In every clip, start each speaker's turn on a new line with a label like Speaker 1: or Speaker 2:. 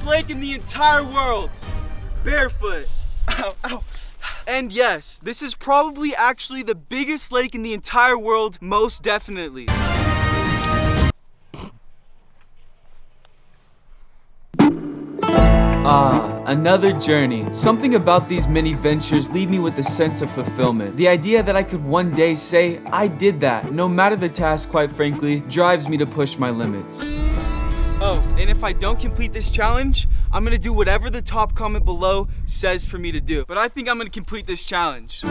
Speaker 1: biggest lake in the entire world, barefoot. Ow, ow. And yes, this is probably actually the biggest lake in the entire world, most definitely.
Speaker 2: Another journey. Something about these mini ventures leave me with a sense of fulfillment. The idea that I could one day say, I did that, no matter the task, quite frankly, drives me to push my limits.
Speaker 1: Oh, and if I don't complete this challenge, I'm gonna do whatever the top comment below says for me to do. But I think I'm gonna complete this challenge.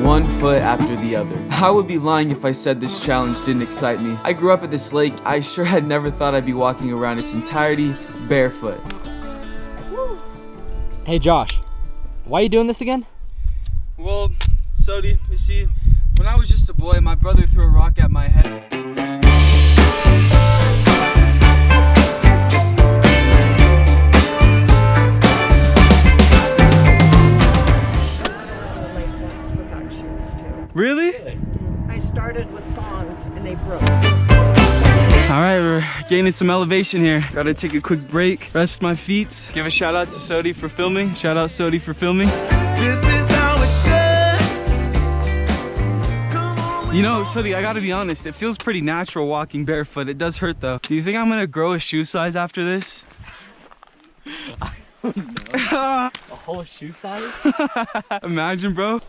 Speaker 2: One foot after the other. I would be lying if I said this challenge didn't excite me. I grew up at this lake. I sure had never thought I'd be walking around its entirety barefoot.
Speaker 3: Hey Josh, why are you doing this again?
Speaker 1: Well, Sodi, you see, when I was just a boy, my brother threw a rock at my head. Really?
Speaker 4: I started with thongs and they broke.
Speaker 1: All right, we're gaining some elevation here. Gotta take a quick break, rest my feet. Give a shout out to Sodi for filming. Shout out Sodi for filming. This is how it's done. You know, Sodi, I gotta be honest, it feels pretty natural walking barefoot. It does hurt though. Do you think I'm gonna grow a shoe size after this?
Speaker 3: I don't know. A whole shoe size?
Speaker 1: Imagine, bro.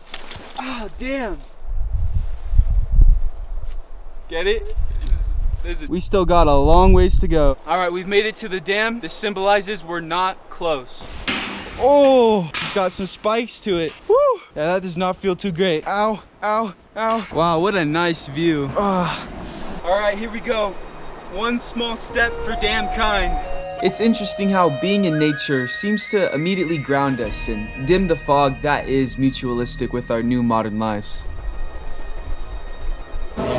Speaker 1: Oh, damn. Get it? We still got a long ways to go. All right, we've made it to the dam. This symbolizes we're not close. Oh, it's got some spikes to it. Woo! Yeah, that does not feel too great. Ow, ow, ow. Wow, what a nice view. All right, here we go. One small step for damn kind.
Speaker 2: It's interesting how being in nature seems to immediately ground us and dim the fog that is mutualistic with our new modern lives.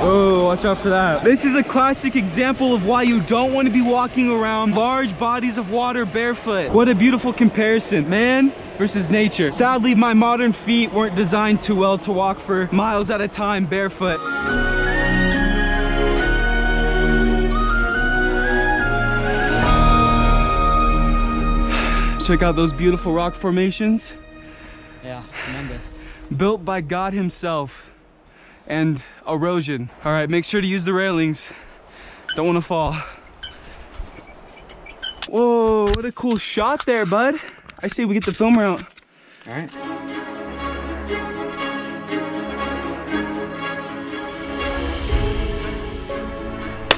Speaker 1: Oh, watch out for that. This is a classic example of why you don't want to be walking around large bodies of water barefoot. What a beautiful comparison, man versus nature. Sadly, my modern feet weren't designed too well to walk for miles at a time barefoot. Check out those beautiful rock formations.
Speaker 3: Yeah, tremendous.
Speaker 1: Built by God himself. And erosion. All right, make sure to use the railings. Don't want to fall. Whoa, what a cool shot there, bud. I say we get the filmer out.
Speaker 3: All right.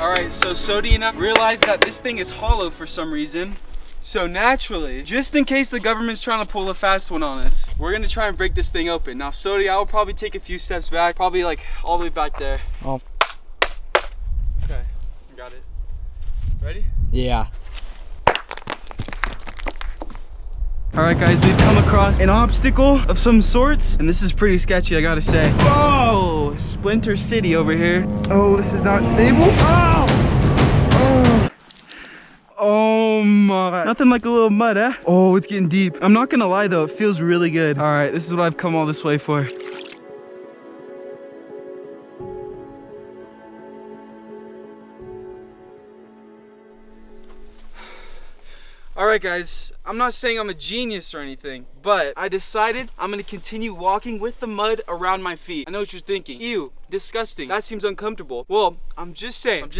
Speaker 1: All right, so Sodi and I realized that this thing is hollow for some reason. So naturally, just in case the government's trying to pull a fast one on us, we're gonna try and break this thing open. Now, Sodi, I will probably take a few steps back, probably like all the way back there.
Speaker 3: Oh.
Speaker 1: Okay, I got it. Ready?
Speaker 3: Yeah.
Speaker 1: All right, guys, we've come across an obstacle of some sorts, and this is pretty sketchy, I gotta say. Whoa, Splinter City over here. Oh, this is not stable. Oh! Oh! Oh my, nothing like a little mud, eh? Oh, it's getting deep. I'm not gonna lie though, it feels really good. All right, this is what I've come all this way for. All right, guys, I'm not saying I'm a genius or anything, but I decided I'm gonna continue walking with the mud around my feet. I know what you're thinking. Ew, disgusting. That seems uncomfortable. Well, I'm just saying.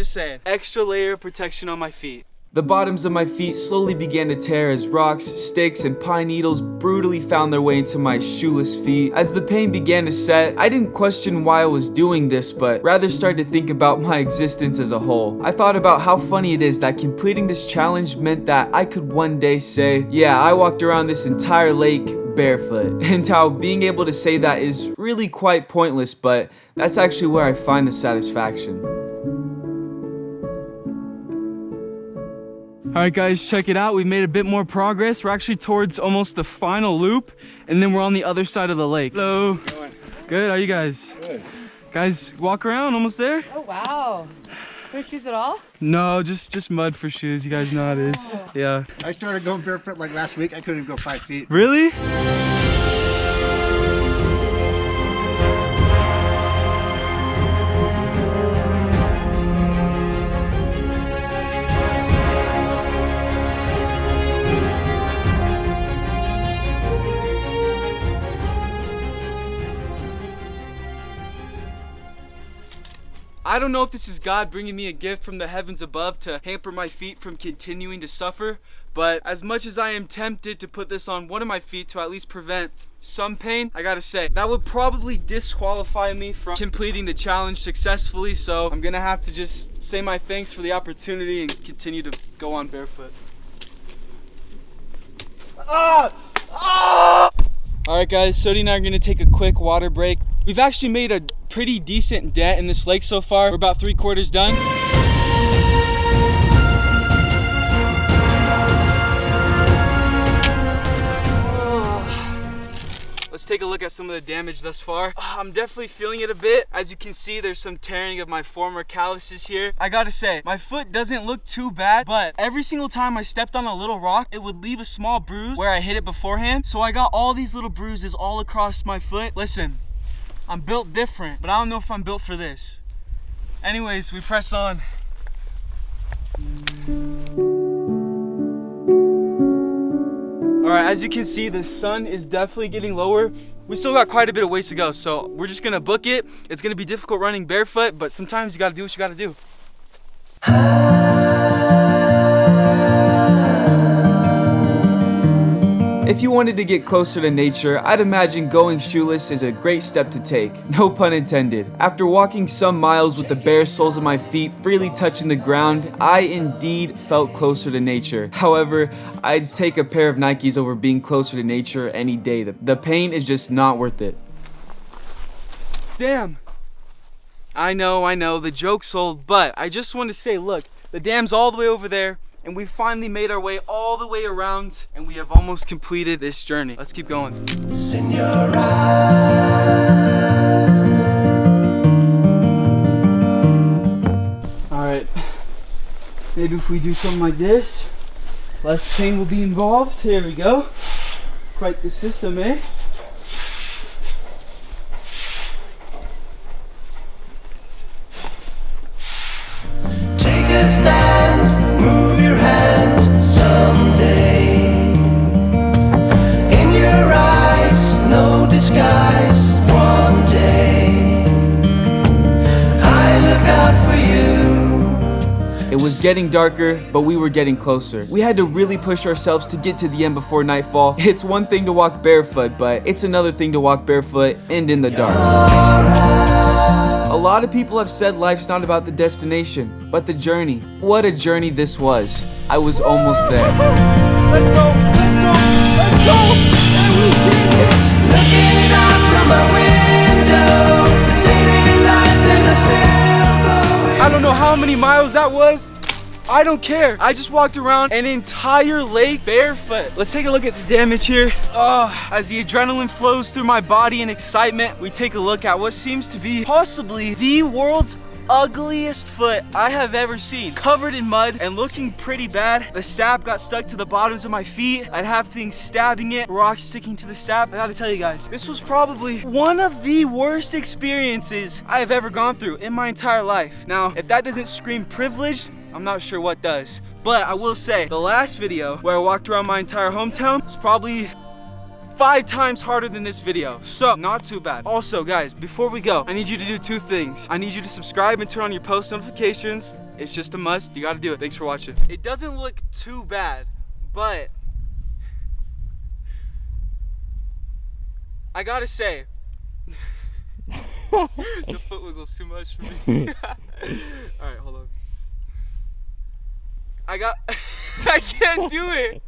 Speaker 1: Extra layer of protection on my feet.
Speaker 2: The bottoms of my feet slowly began to tear as rocks, sticks, and pine needles brutally found their way into my shoeless feet. As the pain began to set, I didn't question why I was doing this, but rather started to think about my existence as a whole. I thought about how funny it is that completing this challenge meant that I could one day say, yeah, I walked around this entire lake barefoot, and how being able to say that is really quite pointless, but that's actually where I find the satisfaction.
Speaker 1: All right, guys, check it out. We've made a bit more progress. We're actually towards almost the final loop, and then we're on the other side of the lake. Hello. Good, how are you guys? Good. Guys, walk around, almost there?
Speaker 4: Oh, wow. No shoes at all?
Speaker 1: No, just mud for shoes. You guys know how it is. Yeah.
Speaker 5: I started going barefoot like last week. I couldn't even go 5 feet.
Speaker 1: Really?
Speaker 2: I don't know if this is God bringing me a gift from the heavens above to hamper my feet from continuing to suffer, but as much as I am tempted to put this on one of my feet to at least prevent some pain, I gotta say, that would probably disqualify me from completing the challenge successfully, so I'm gonna have to just say my thanks for the opportunity and continue to go on barefoot. Alright guys, Sodi and I are gonna take a quick water break. We've actually made a pretty decent dent in this lake so far. We're about 3/4 done. Let's take a look at some of the damage thus far. I'm definitely feeling it a bit. As you can see, there's some tearing of my former calluses here. I gotta say, my foot doesn't look too bad, but every single time I stepped on a little rock, it would leave a small bruise where I hit it beforehand. So I got all these little bruises all across my foot. Listen, I'm built different, but I don't know if I'm built for this. Anyways, we press on. Alright, as you can see, the sun is definitely getting lower. We still got quite a bit of ways to go, so we're just gonna book it. It's gonna be difficult running barefoot, but sometimes you gotta do what you gotta do. If you wanted to get closer to nature, I'd imagine going shoeless is a great step to take. No pun intended. After walking some miles with the bare soles of my feet freely touching the ground, I indeed felt closer to nature. However, I'd take a pair of Nikes over being closer to nature any day. The pain is just not worth it. Damn. I know, the joke's sold, but I just want to say, look, the dam's all the way over there. And we finally made our way all the way around, and we have almost completed this journey. Let's keep going. Alright, maybe if we do something like this, less pain will be involved. Here we go. Quite the system, eh?
Speaker 6: Take a stand. Move your hand someday. In your eyes, no disguise. One day, I look out for you.
Speaker 2: It was getting darker, but we were getting closer. We had to really push ourselves to get to the end before nightfall. It's one thing to walk barefoot, but it's another thing to walk barefoot and in the dark. A lot of people have said life's not about the destination, but the journey. What a journey this was. I was almost there.
Speaker 6: Let's go, let's go, and we did it. Looking out from my window, city lights and I still going.
Speaker 2: I don't know how many miles that was. I don't care. I just walked around an entire lake barefoot. Let's take a look at the damage here. As the adrenaline flows through my body in excitement, we take a look at what seems to be possibly the world's ugliest foot I have ever seen. Covered in mud and looking pretty bad. The sap got stuck to the bottoms of my feet. I'd have things stabbing it, rocks sticking to the sap. I gotta tell you guys, this was probably one of the worst experiences I have ever gone through in my entire life. Now, if that doesn't scream privileged, I'm not sure what does. But I will say, the last video where I walked around my entire hometown is probably 5 times harder than this video. So, not too bad. Also, guys, before we go, I need you to do 2 things. I need you to subscribe and turn on your post notifications. It's just a must. You gotta do it. Thanks for watching. It doesn't look too bad, but I gotta say, the foot wiggles too much for me. Alright, hold on. I can't do it.